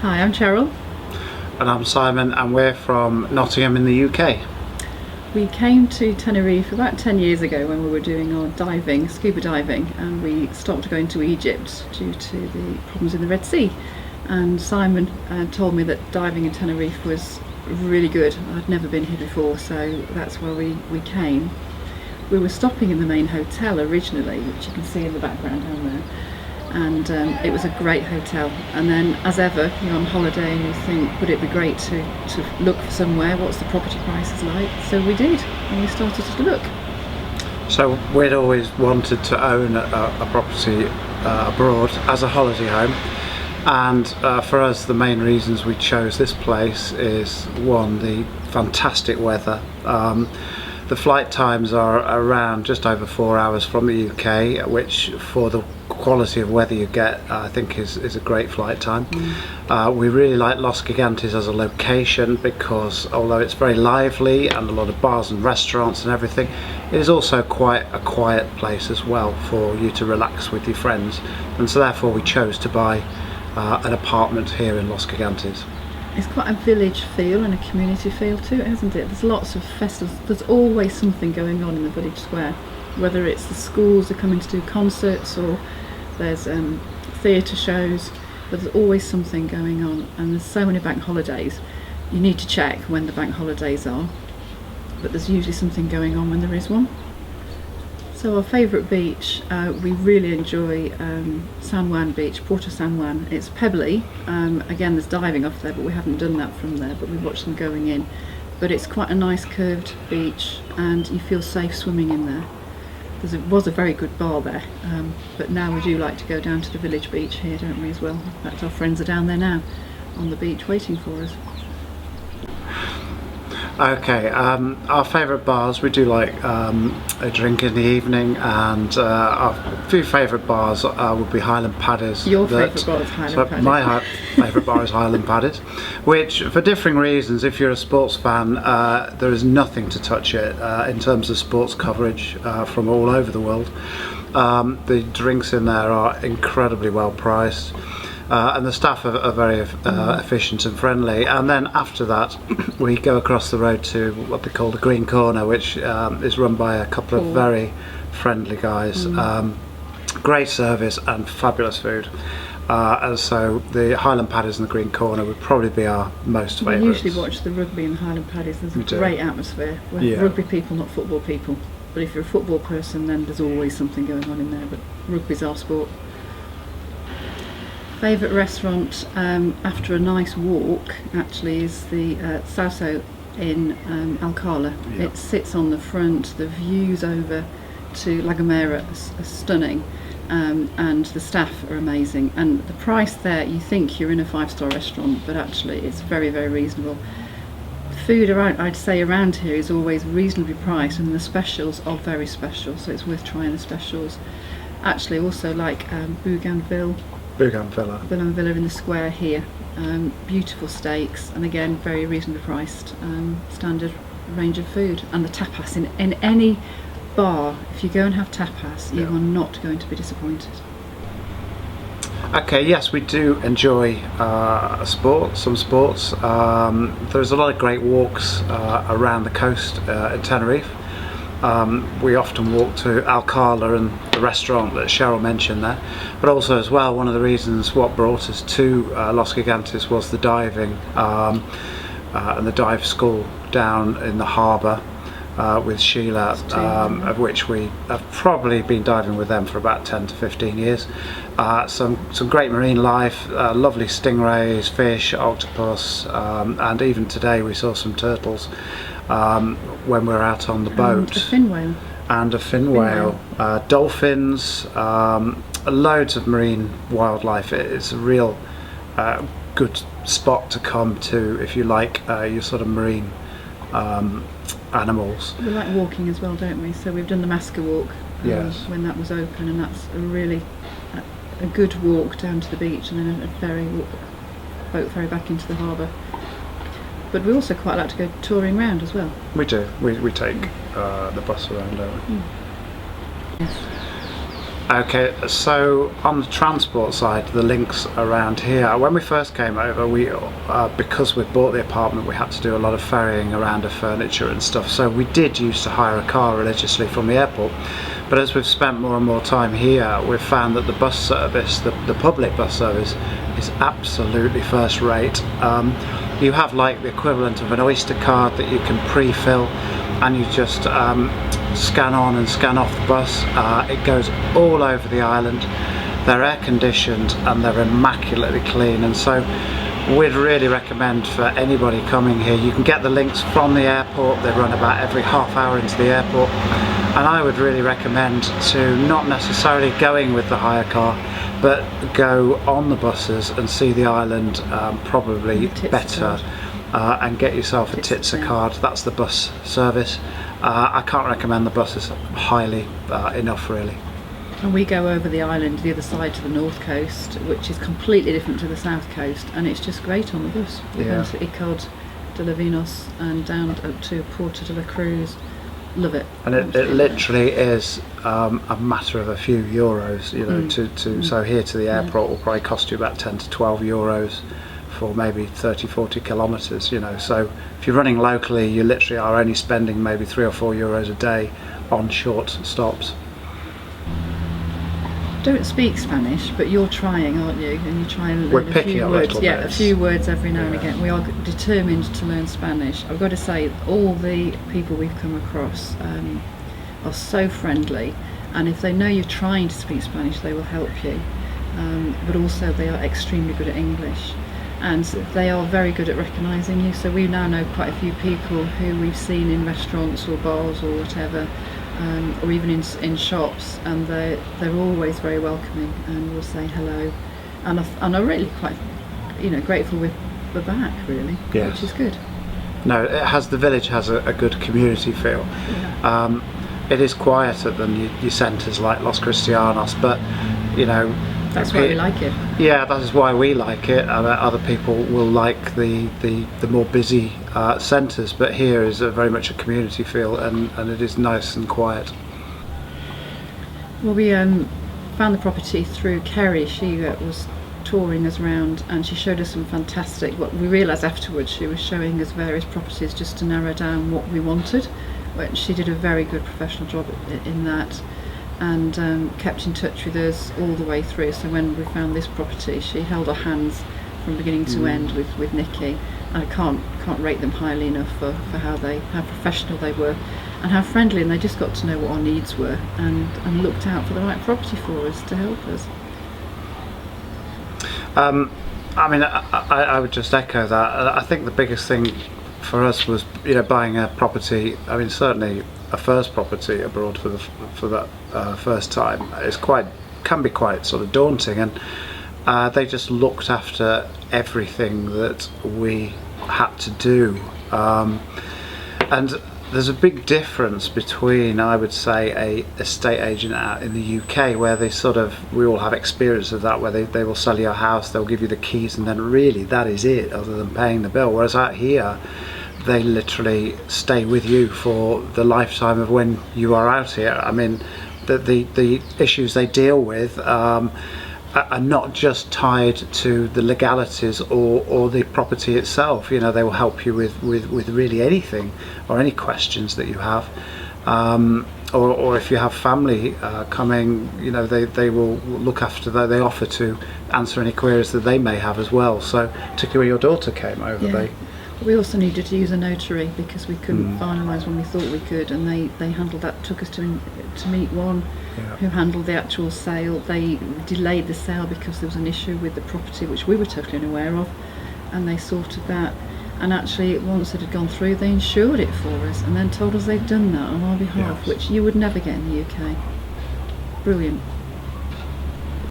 Hi, I'm Cheryle. And I'm Simon, and we're from Nottingham in the UK. We came to Tenerife about 10 years ago when we were doing our diving, scuba diving, and we stopped going to Egypt due to the problems in the Red Sea. And Simon told me that diving in Tenerife was really good. I'd never been here before, so that's where we came. We were stopping in the main hotel originally, which you can see in the background down there. And it was a great hotel, and then as ever you're on holiday and you think, would it be great to look for somewhere, what's the property prices like? So we did, and we started to look. So we'd always wanted to own a property abroad as a holiday home, and for us the main reasons we chose this place is, one, the fantastic weather. The flight times are around just over 4 hours from the UK, which for the quality of weather you get, I think is a great flight time. We really like Los Gigantes as a location because although it's very lively and a lot of bars and restaurants and everything, it is also quite a quiet place as well for you to relax with your friends, and so therefore we chose to buy an apartment here in Los Gigantes. It's quite a village feel and a community feel to it, isn't it? There's lots of festivals, there's always something going on in the village square, whether it's the schools are coming to do concerts or there's theatre shows, but there's always something going on, and there's so many bank holidays. You need to check when the bank holidays are, but there's usually something going on when there is one. So our favourite beach, we really enjoy San Juan Beach, Puerto San Juan. It's pebbly, again there's diving off there, but we haven't done that from there, but we watched them going in. But it's quite a nice curved beach and you feel safe swimming in there. There was a very good bar there, but now we do like to go down to the village beach here, don't we, as well? In fact, our friends are down there now on the beach waiting for us. Okay, our favourite bars, we do like a drink in the evening, and our few favourite bars would be Highland Paddies. Your favourite bar is Highland Paddies. My favourite bar is Highland Paddies, which for differing reasons, if you're a sports fan, there is nothing to touch it in terms of sports coverage from all over the world. The drinks in there are incredibly well priced. And the staff are very efficient and friendly, and then after that we go across the road to what they call the Green Corner, which is run by a couple of very friendly guys. Great service and fabulous food, and so the Highland Paddies and the Green Corner would probably be our most favourites. We usually watch the rugby in the Highland Paddies. There's a great atmosphere. We're rugby people, not football people, but if you're a football person then there's always something going on in there, but rugby's our sport. Favourite restaurant after a nice walk actually is the Sauso in Alcala. It sits on the front, the views over to La Gomera are stunning, and the staff are amazing, and the price there, you think you're in a 5-star restaurant, but actually it's very, very reasonable. Food around, I'd say around here, is always reasonably priced, and the specials are very special, so it's worth trying the specials. Actually also like Bougainville Villa in the square here. Beautiful steaks, and again very reasonably priced, standard range of food. And the tapas in any bar, if you go and have tapas, you are not going to be disappointed. Okay, yes, we do enjoy some sports. There's a lot of great walks around the coast in Tenerife. We often walk to Alcala and the restaurant that Cheryle mentioned there, but also as well, one of the reasons what brought us to Los Gigantes was the diving and the dive school down in the harbour with Cheryle, of which we have probably been diving with them for about 10 to 15 years. Some great marine life, lovely stingrays, fish, octopus, and even today we saw some turtles when we were out on the boat. And a fin whale. Dolphins, loads of marine wildlife. It's a real good spot to come to if you like your sort of marine animals. We like walking as well, don't we? So we've done the Masca walk when that was open, and that's a really a good walk down to the beach, and then a boat ferry back into the harbour. But we also quite like to go touring around as well. We do. We take the bus around, don't we? Yes. Okay, so on the transport side, the links around here. When we first came over, because we bought the apartment, we had to do a lot of ferrying around of furniture and stuff. So we did used to hire a car religiously from the airport. But as we've spent more and more time here, we've found that the bus service, the public bus service, is absolutely first rate. You have like the equivalent of an Oyster card that you can pre-fill, and you just scan on and scan off the bus. It goes all over the island. They're air conditioned and they're immaculately clean, and so we'd really recommend for anybody coming here. You can get the links from the airport. They run about every half hour into the airport, and I would really recommend to not necessarily going with the hire car, but go on the buses and see the island, probably better, and get yourself a Titsa card. That's the bus service. I can't recommend the buses highly enough, really. And we go over the island, the other side to the north coast, which is completely different to the south coast, and it's just great on the bus. We go to Icod de la Vinos and down up to Porto de la Cruz. Love it. And it literally is a matter of a few euros, you know, so here to the airport will probably cost you about 10 to 12 euros for maybe 30-40 kilometres, you know. So if you're running locally, you literally are only spending maybe 3 or 4 euros a day on short stops. Don't speak Spanish, but you're trying, aren't you? And you try and learn a few words. Yeah, a few words every now and again. We are determined to learn Spanish. I've got to say, all the people we've come across are so friendly, and if they know you're trying to speak Spanish, they will help you. But also, they are extremely good at English, and they are very good at recognising you. So we now know quite a few people who we've seen in restaurants or bars or whatever. Or even in shops, and they're always very welcoming and will say hello, and I'm really quite, you know, grateful we're back, really, which is good. No, the village has a good community feel. Yeah. It is quieter than your centres like Los Cristianos, but you know, that's why we like it. Yeah, that is why we like it. Other people will like the more busy centres, but here is very much a community feel, and it is nice and quiet. Well, we found the property through Kerry. She was touring us around, and she showed us some fantastic. What we realised afterwards, she was showing us various properties just to narrow down what we wanted. But she did a very good professional job in that, and kept in touch with us all the way through. So when we found this property, she held our hands from beginning to end with Nikki. And I can't rate them highly enough for how professional they were, and how friendly, and they just got to know what our needs were and looked out for the right property for us to help us. I mean, I would just echo that. I think the biggest thing for us was, you know, buying a property. I mean, certainly a first property abroad for that first time can be quite sort of daunting, and they just looked after everything that we had to do, and there's a big difference between, I would say, a estate agent out in the UK, where we all have experience of that, where they will sell your house, they'll give you the keys, and then really that is it, other than paying the bill. Whereas out here, they literally stay with you for the lifetime of when you are out here. I mean, the issues they deal with are not just tied to the legalities or the property itself. You know, they will help you with really anything or any questions that you have, or if you have family coming, you know, they will look after that. They offer to answer any queries that they may have as well. So particularly when your daughter came over, we also needed to use a notary because we couldn't finalise when we thought we could, and they handled that. Took us to meet one who handled the actual sale. They delayed the sale because there was an issue with the property which we were totally unaware of, and they sorted that. And actually, once it had gone through, they insured it for us and then told us they'd done that on our behalf, which you would never get in the UK. Brilliant.